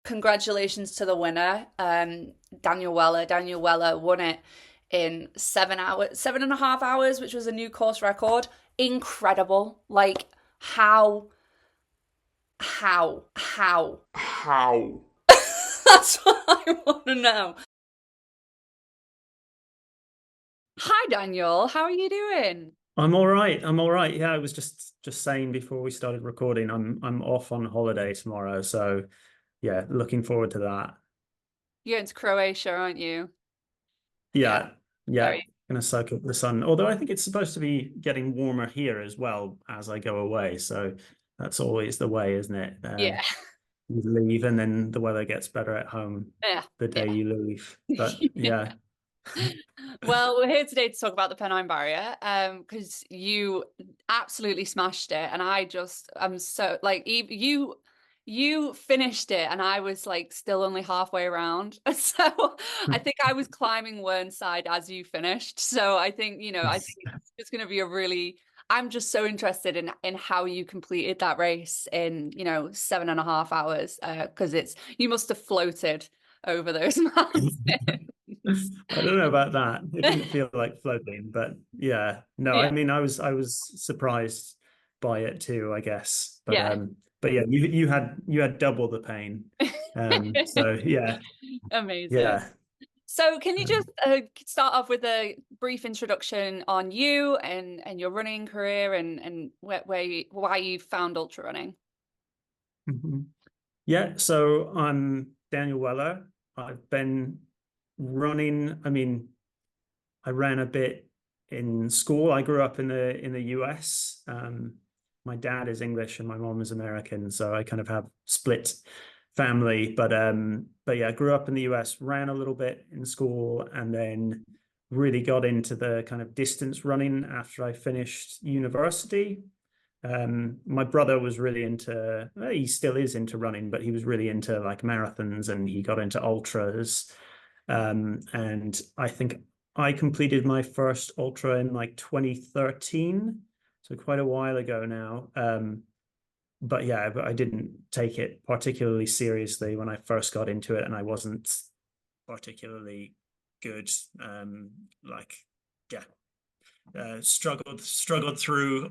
congratulations to the winner, Daniel Weller. Daniel Weller won it in 7 hours, 7.5 hours, which was a new course record. Incredible. Like, how, how? How? That's what I want to know. Hi, Daniel. How are you doing? I'm all right. I'm all right. Yeah, I was just saying before we started recording, I'm off on holiday tomorrow, so yeah, looking forward to that. You're going to Croatia, aren't you? Yeah, Yeah, yeah, very. gonna soak up the sun. Although I think it's supposed to be getting warmer here as well as I go away, so that's always the way, isn't it? Yeah, You leave and then the weather gets better at home yeah, the day you leave. But yeah. yeah. Well, we're here today to talk about the Pennine Barrier, because you absolutely smashed it, and I'm so like you finished it, and I was like still only halfway around. So I think I was climbing one side as you finished. So I think it's going to be a really. I'm just so interested in how you completed that race in 7.5 hours, because it's you must have floated over those mountains. I don't know about that. It didn't feel like floating, but yeah. No, Yeah. I mean I was surprised by it too, I guess. Yeah. But yeah, you had double the pain. So yeah, Amazing. yeah. So, can you just Um, start off with a brief introduction on you and your running career and why you found ultra running? mhm. Yeah, so I'm Daniel Weller. I've been running, I mean, I ran a bit in school. I grew up in the US. My dad is English and my mom is American, so I kind of have split family. But yeah, I grew up in the US, ran a little bit in school, and then really got into the kind of distance running after I finished university. My brother was really into, well, he still is into running, but he was really into like marathons and he got into ultras. And I think I completed my first ultra in like 2013, so quite a while ago now. But yeah, but I didn't take it particularly seriously when I first got into it, and I wasn't particularly good. Like, yeah, struggled through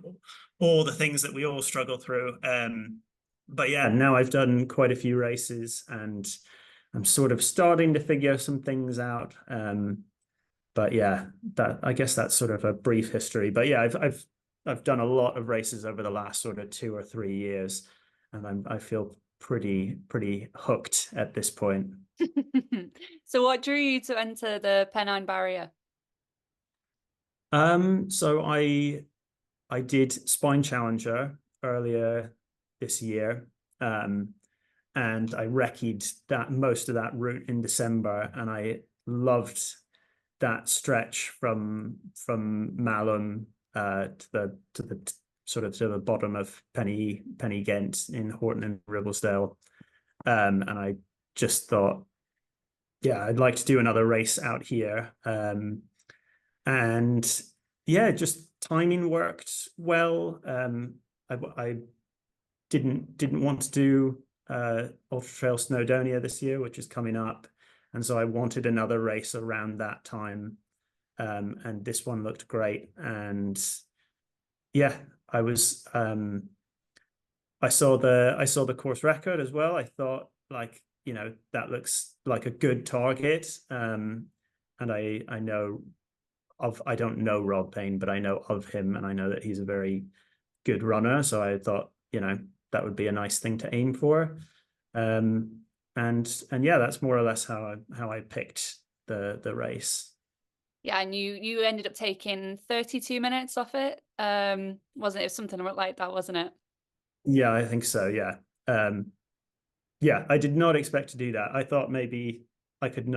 all the things that we all struggle through. But yeah, now I've done quite a few races, and I'm sort of starting to figure some things out. But yeah, that I guess that's sort of a brief history. But yeah, I've done a lot of races over the last sort of 2 or 3 years, and I feel pretty hooked at this point. So, what drew you to enter the Pennine Barrier? So I did Spine Challenger earlier this year, and I recce'd that most of that route in December, and I loved that stretch from Malum to the sort of to the bottom of Penny Ghent in Horton and Ribblesdale, and I just thought, yeah, I'd like to do another race out here, and yeah, just timing worked well. I didn't want to do Ultra Trail Snowdonia this year, which is coming up, and so I wanted another race around that time. And this one looked great, and yeah, I was I saw the course record as well. I thought, like, that looks like a good target. And I know I don't know Rob Payne, but I know of him, and I know that he's a very good runner. So I thought, that would be a nice thing to aim for. Um, and yeah, that's more or less how I picked the race. Yeah, and you ended up taking 32 minutes off it. Wasn't it something like that, wasn't it? Yeah, I think so. Yeah. Yeah, I did not expect to do that. I thought maybe I could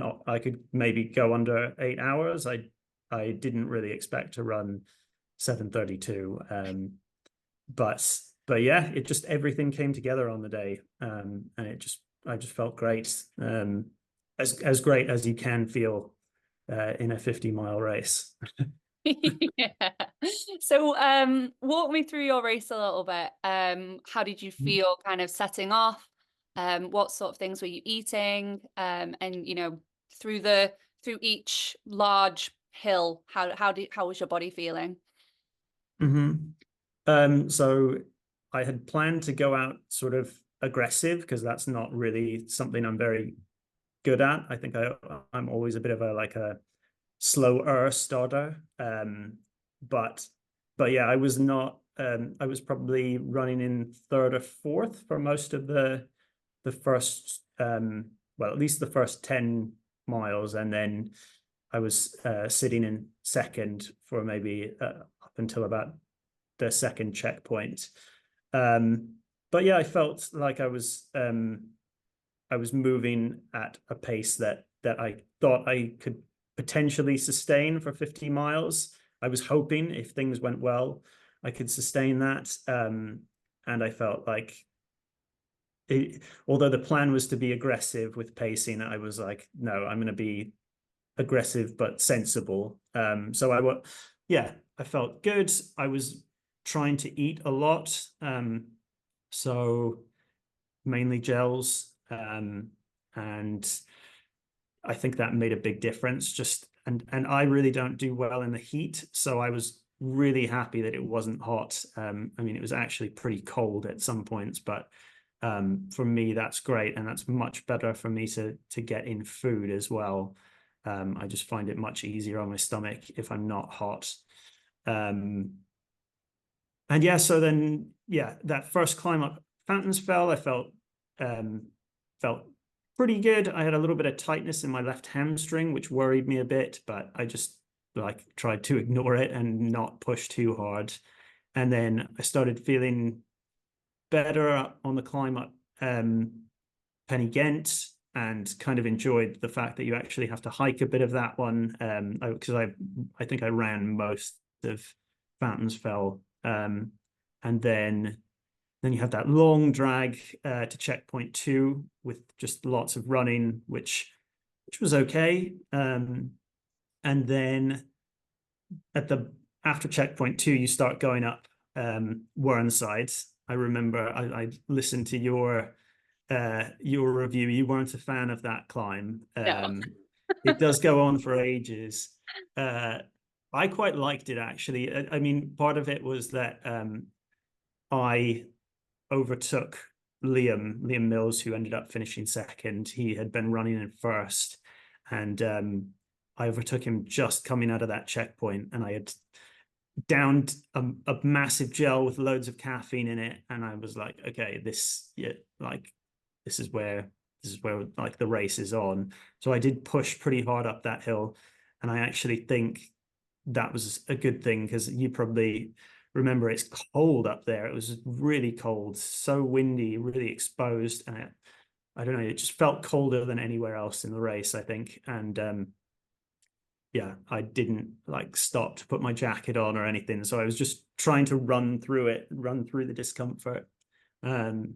maybe go under 8 hours. I didn't really expect to run 7:32. But yeah, it just everything came together on the day. And I just felt great. As great as you can feel in a 50-mile race. Yeah. So, walk me through your race a little bit. How did you feel kind of setting off? What sort of things were you eating? And through the through each large hill, how was your body feeling? Hmm. So I had planned to go out sort of aggressive because that's not really something I'm very good at. I think I'm always a bit of a like a slower starter. But but yeah, I was not. I was probably running in third or fourth for most of the first well, at least the first 10 miles, and then I was sitting in second for maybe up until about the second checkpoint. Um, but yeah, I felt like I was moving at a pace that I thought I could potentially sustain for 50 miles. I was hoping if things went well, I could sustain that. And I felt like although the plan was to be aggressive with pacing, I was like, no, I'm going to be aggressive but sensible. Yeah, I felt good. I was trying to eat a lot, so mainly gels, and I think that made a big difference. And I really don't do well in the heat, so I was really happy that it wasn't hot. I mean, it was actually pretty cold at some points, but for me, that's great, and that's much better for me to get in food as well. I just find it much easier on my stomach if I'm not hot. Um, and yeah, so then yeah, that first climb up Fountains Fell, I um, felt pretty good. I had a little bit of tightness in my left hamstring, which worried me a bit, but I just like tried to ignore it and not push too hard. And then I started feeling better on the climb up Penny Ghent, and kind of enjoyed the fact that you actually have to hike a bit of that one, because I think I ran most of Fountains Fell, and then you have that long drag to checkpoint two with just lots of running, which was okay. And then at the after checkpoint two, you start going up Whernside. I remember I listened to your review. You weren't a fan of that climb. No. It does go on for ages. Uh, I quite liked it actually. I mean, part of it was that I overtook Liam Mills, who ended up finishing second. He had been running in first, and I overtook him just coming out of that checkpoint, and I had downed a massive gel with loads of caffeine in it, and I was like, okay, this is where like the race is on. So I did push pretty hard up that hill, and I actually think that was a good thing because you probably remember it's cold up there. It was really cold, so windy, really exposed, and I don't know, it just felt colder than anywhere else in the race, I think. And yeah, I didn't like stop to put my jacket on or anything. So I was just trying to run through the discomfort. Um,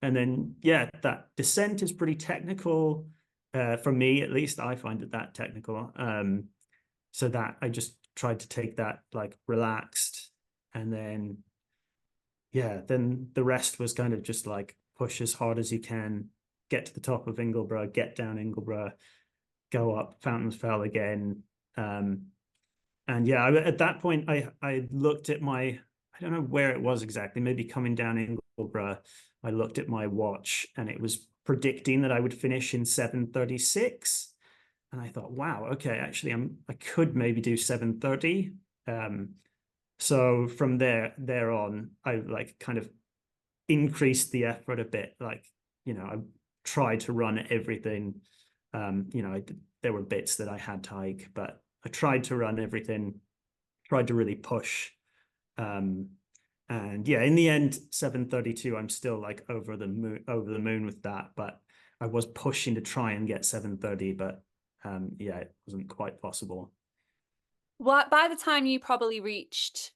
and then, yeah, that descent is pretty technical. For me, at least, I find it that technical. So that I just tried to take that like relaxed. And then, yeah, then the rest was kind of just like push as hard as you can, get to the top of Ingleborough, get down Ingleborough, go up Fountains Fell again. Um, and yeah, at that point, I looked at my, I don't know where it was exactly, maybe coming down Ingleborough, I looked at my watch and it was predicting that I would finish in 7:36. And I thought, wow, okay, actually I could maybe do 7:30. So from there on, I like kind of increased the effort a bit. Like, I tried to run everything. There were bits that I had to hike, but I tried to run everything, tried to really push. Um, and yeah, in the end, 7:32, I'm still like over the moon with that. But I was pushing to try and get 7:30, but yeah, it wasn't quite possible. Well, by the time you probably reached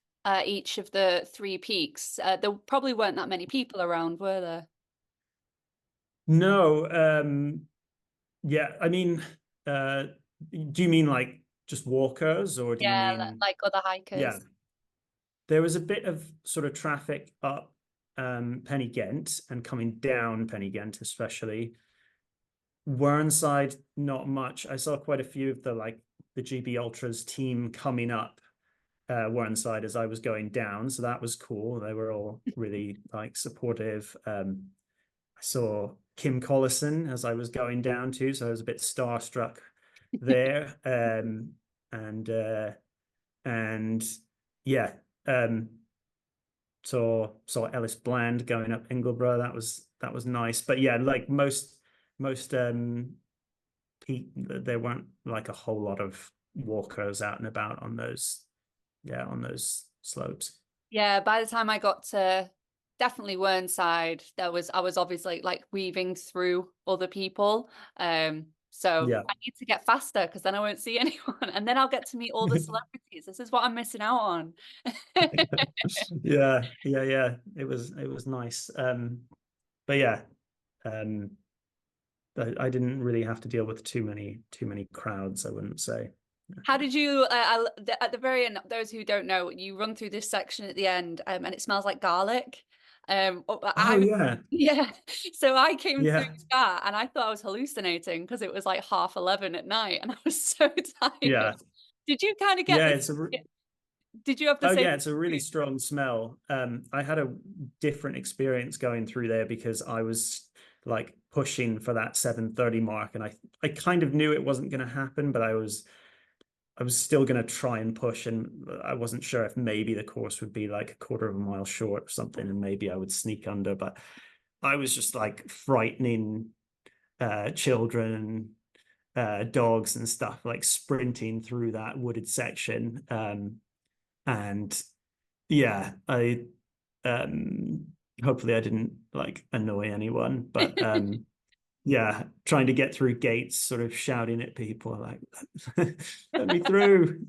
each of the three peaks, there probably weren't that many people around, were there? No, yeah, I mean, uh, do you mean like just walkers, or do you Yeah, mean, like other yeah, hikers. there was a bit of sort of traffic up. Penny Ghent and coming down Penny Ghent, especially. Whernside, not much. I saw quite a few of the GB Ultras team coming up Whernside as I was going down, so that was cool. They were all really like supportive. I saw Kim Collison as I was going down too, so I was a bit starstruck there. And yeah, um, saw Ellis Bland going up Ingleborough. That was nice. But yeah, like most there weren't like a whole lot of walkers out and about on those slopes. Yeah, by the time I got to definitely Whernside, I was obviously like weaving through other people. So Yeah. I need to get faster because then I won't see anyone, and then I'll get to meet all the celebrities. This is what I'm missing out on. Yeah. It was nice. But yeah, um, I didn't really have to deal with too many crowds, I wouldn't say. How did you, at the very end, those who don't know, you run through this section at the end, and it smells like garlic. Oh I yeah, yeah, so I came through yeah, that and I thought I was hallucinating because it was like 11:30 at night and I was so tired. yeah, Did you kind of get yeah. this? It's a Did you have the Oh same yeah, it's a really experience? strong smell. I had a different experience going through there because I was like pushing for that 7:30 mark, and I kind of knew it wasn't going to happen, but I was still going to try and push, and I wasn't sure if maybe the course would be like a quarter of a mile short or something, and maybe I would sneak under, but I was just like frightening children, dogs and stuff, like sprinting through that wooded section. And yeah, I um hopefully I didn't like annoy anyone, but yeah, trying to get through gates, sort of shouting at people like let me through.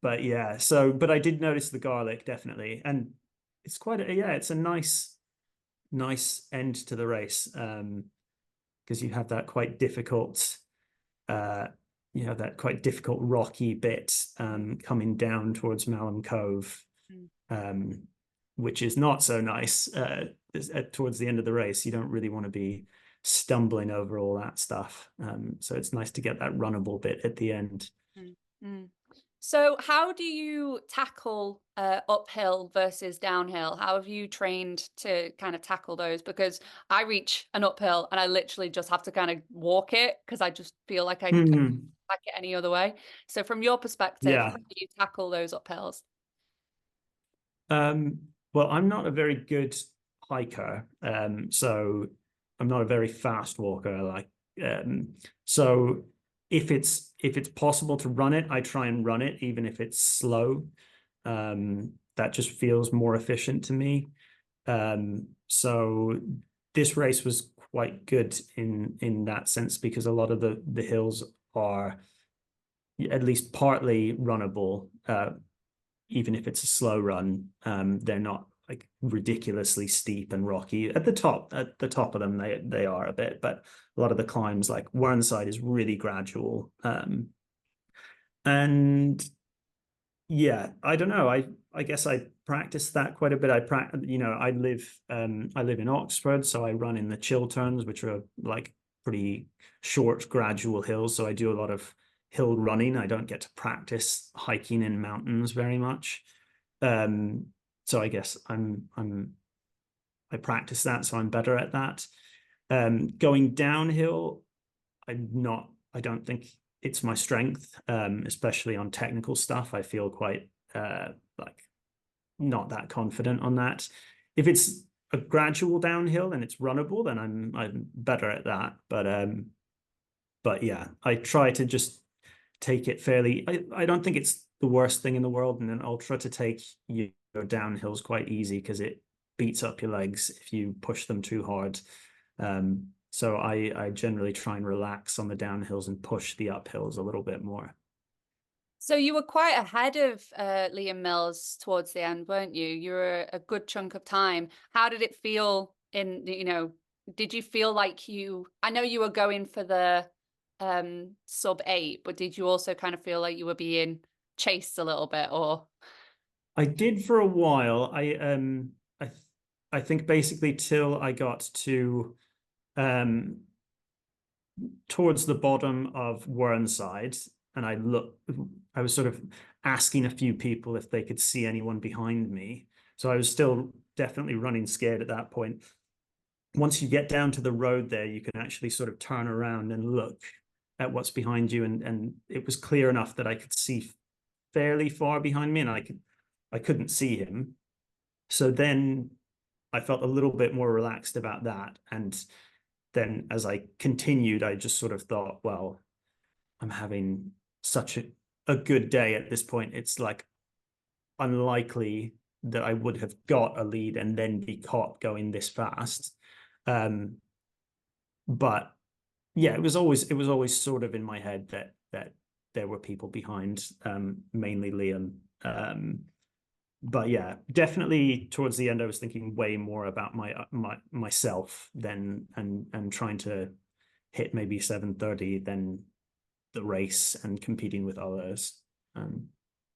But yeah, but I did notice the garlic definitely, and it's it's a nice end to the race, because you have that quite difficult uh rocky bit coming down towards Malham Cove, um, which is not so nice towards the end of the race. You don't really want to be stumbling over all that stuff. So it's nice to get that runnable bit at the end. Mm, mm. So, how do you tackle uphill versus downhill? How have you trained to kind of tackle those? Because I reach an uphill and I literally just have to kind of walk it because I just feel like I couldn't Hmm. tack it any other way. So, from your perspective, how Yeah. do you tackle those uphills? Um, well, I'm not a very good hiker, so I'm not a very fast walker. Um, so if it's possible to run it, I try and run it, even if it's slow. That just feels more efficient to me. So this race was quite good in that sense because a lot of the hills are at least partly runnable, even if it's a slow run. They're not like ridiculously steep and rocky. At the top of them, they are a bit, but a lot of the climbs, like Whernside, is really gradual. And yeah, I don't know. I guess I practice that quite a bit. I live in Oxford, so I run in the Chilterns, which are like pretty short, gradual hills. So I do a lot of hill running. I don't get to practice hiking in mountains very much. Um, so I guess I practice that, so I'm better at that. Going downhill, I don't think it's my strength, especially on technical stuff. I feel quite like not that confident on that. If it's a gradual downhill and it's runnable, then I'm better at that. But yeah, I try to just take it fairly. I don't think it's the worst thing in the world, and then I'll try to take your downhills quite easy because it beats up your legs if you push them too hard. So I generally try and relax on the downhills and push the uphills a little bit more. So, you were quite ahead of Liam Mills towards the end, weren't you? You were a good chunk of time. How did it feel did you feel like I know you were going for the sub 8, but did you also kind of feel like you were being chased a little bit or? I did for a while. I think basically till I got to um towards the bottom of Whernside, and I was sort of asking a few people if they could see anyone behind me. So I was still definitely running scared at that point. Once you get down to the road there, you can actually sort of turn around and look at what's behind you. And it was clear enough that I could see fairly far behind me, and I couldn't see him. So then I felt a little bit more relaxed about that. And then as I continued, I just sort of thought, well, I'm having such a good day at this point. It's like unlikely that I would have got a lead and then be caught going this fast. Um, but yeah, it was always sort of in my head that there were people behind, mainly Liam. But yeah, definitely towards the end, I was thinking way more about myself than and trying to hit maybe 7:30 than the race and competing with others. Um,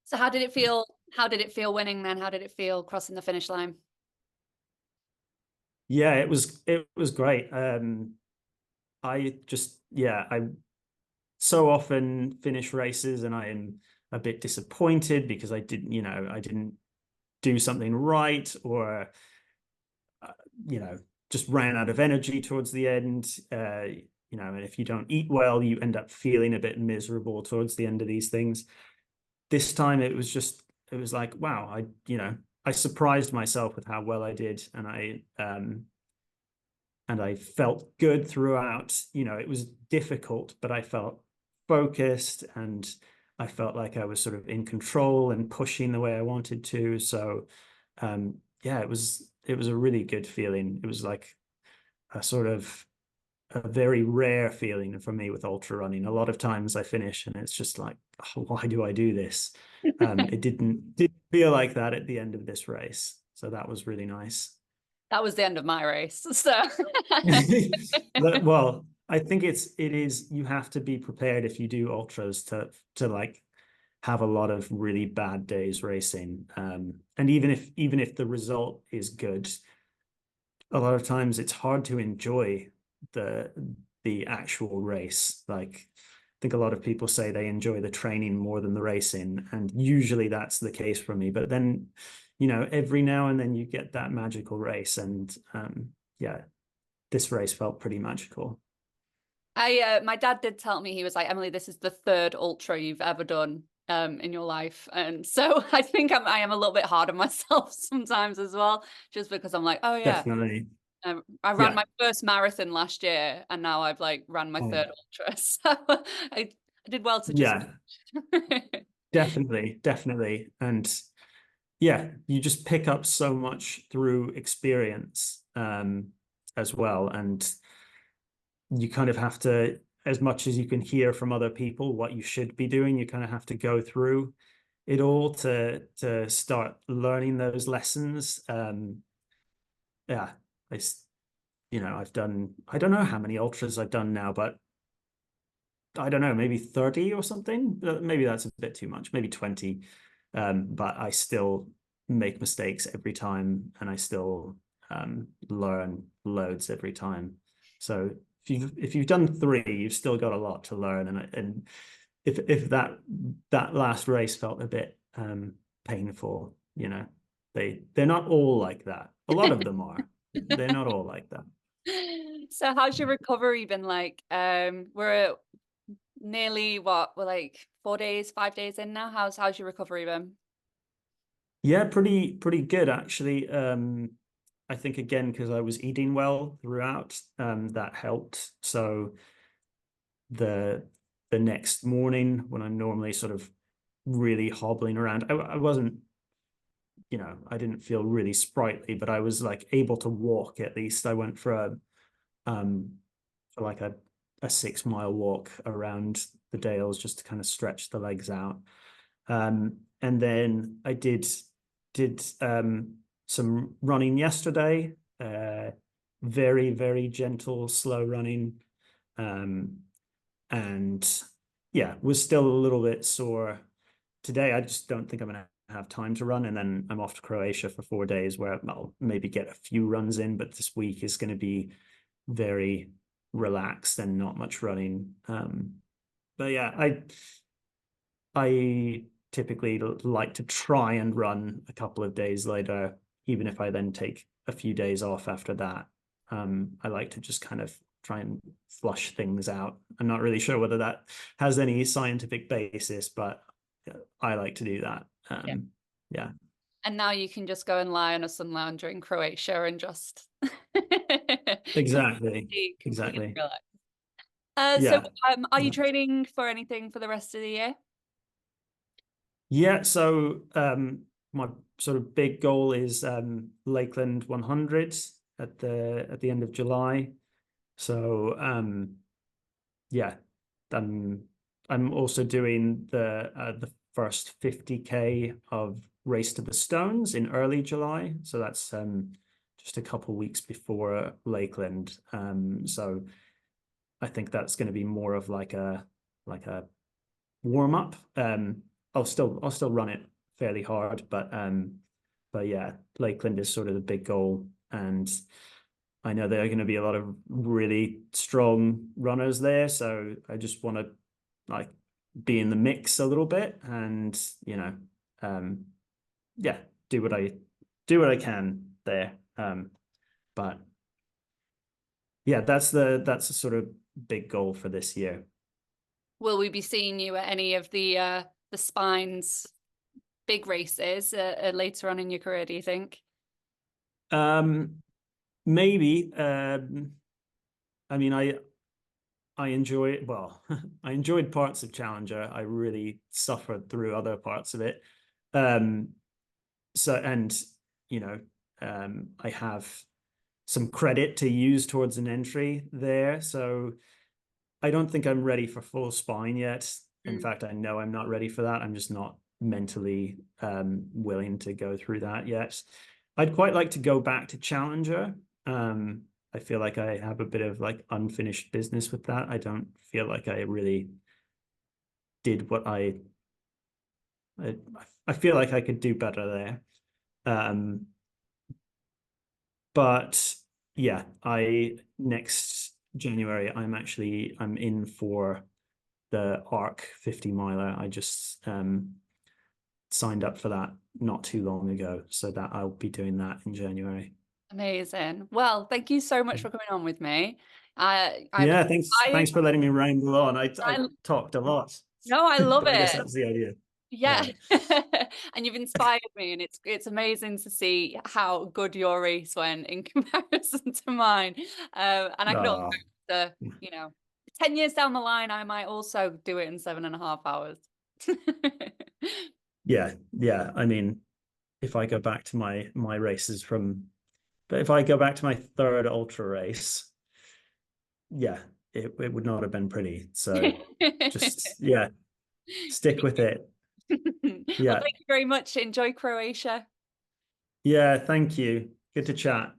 So how did it feel? How did it feel winning then? How did it feel crossing the finish line? yeah, it was great. I so often finish races and I am a bit disappointed because I didn't do something right, or uh, you know, just ran out of energy towards the end. And if you don't eat well, you end up feeling a bit miserable towards the end of these things. This time it was like, wow, I surprised myself with how well I did, and I felt good throughout. It was difficult, but I felt focused, and I felt like I was sort of in control and pushing the way I wanted to. So yeah, it was a really good feeling. It was like a sort of a very rare feeling for me with ultra running. A lot of times I finish and it's just like, oh, why do I do this? It didn't feel like that at the end of this race. So that was really nice. That was the end of my race. So Well, I think it is you have to be prepared if you do ultras to like have a lot of really bad days racing. And even if the result is good, a lot of times it's hard to enjoy the the actual race. Like, I think a lot of people say they enjoy the training more than the racing, and usually that's the case for me. But then, every now and then you get that magical race, and yeah, this race felt pretty magical. my dad did tell me, he was like, Emily, this is the third ultra you've ever done in your life. And so I think I am a little bit hard on myself sometimes as well, just because I'm like, oh yeah, Definitely. I ran Yeah. my first marathon last year and now I've like ran my third Oh, ultra. So I did well to just yeah, definitely, definitely. And yeah, you just pick up so much through experience, as well. And you kind of have to, as much as you can hear from other people what you should be doing, you kind of have to go through it all to start learning those lessons. Yeah, I, I've done, I don't know how many ultras I've done now, but I don't know, maybe 30 or something. Maybe that's a bit too much, maybe 20. But I still make mistakes every time, and I still learn loads every time. So if you've done three, you've still got a lot to learn. And if that last race felt a bit painful, they're not all like that. A lot of them are. They're not all like that. So how's your recovery been like? We're nearly what, we're like 4 days, 5 days in now. How's your recovery been? Yeah, pretty good actually. I think again because I was eating well throughout, that helped. So the the next morning when I'm normally sort of really hobbling around, I wasn't, I didn't feel really sprightly, but I was like able to walk at least. I went um for like a 6 mile walk around the Dales just to kind of stretch the legs out. And then I did some running yesterday, very, very gentle, slow running. Um, and yeah, was still a little bit sore today. I just don't think I'm going to have time to run, and then I'm off to Croatia for 4 days where I'll maybe get a few runs in, but this week is going to be very relaxed and not much running. But yeah, I typically like to try and run a couple of days later, even if I then take a few days off after that. I like to just kind of try and flush things out. I'm not really sure whether that has any scientific basis, but I like to do that. Yeah. Yeah. And now you can just go and lie on a sun lounger in Croatia and just Exactly. completely Exactly. relax. So, Yeah. are you Yeah. training for anything for the rest of the year? Yeah, so my sort of big goal is Lakeland 100 at the end of July. So yeah, I'm I'm also doing the first 50K of Race to the Stones in early July. So that's just a couple weeks before Lakeland. So I think that's going to be more of like a warm up. I'll still run it fairly hard, but yeah, Lakeland is sort of the big goal, and I know there are going to be a lot of really strong runners there, so I just want to like be in the mix a little bit, and um, yeah, do what I do what I can there. But yeah, that's a sort of big goal for this year. Will we be seeing you at any of the Spines big races later on in your career, do you think? Um, Maybe. I mean, I enjoy it. Well, I enjoyed parts of Challenger. I really suffered through other parts of it. Um, so and you know, I have some credit to use towards an entry there. So I don't think I'm ready for full spine yet. In Mm. fact, I know I'm not ready for that. I'm just not mentally willing to go through that yet. I'd quite like to go back to Challenger. Um, I feel like I have a bit of like unfinished business with that. I don't feel like I really did what I, I feel like I could do better there. Um, but yeah, I next January I'm in for the ARC 50 miler. I just signed up for that not too long ago, so that I'll be doing that in January. Amazing. Well, thank you so much for coming on with me. I'm Yeah, inspired. thanks for letting me ramble on. I I, talked a lot, no, I love but I guess it. that's the idea. Yeah. Yeah. And you've inspired me, and it's amazing to see how good your race went in comparison to mine. And I can also, Oh, you know, 10 years down the line, I might also do it in 7.5 hours. yeah, yeah. I mean, if I go back to my races but if I go back to my third ultra race, yeah, it would not have been pretty. So just yeah, stick with it. Well, Yeah. thank you very much. Enjoy Croatia. Yeah, thank you. Good to chat.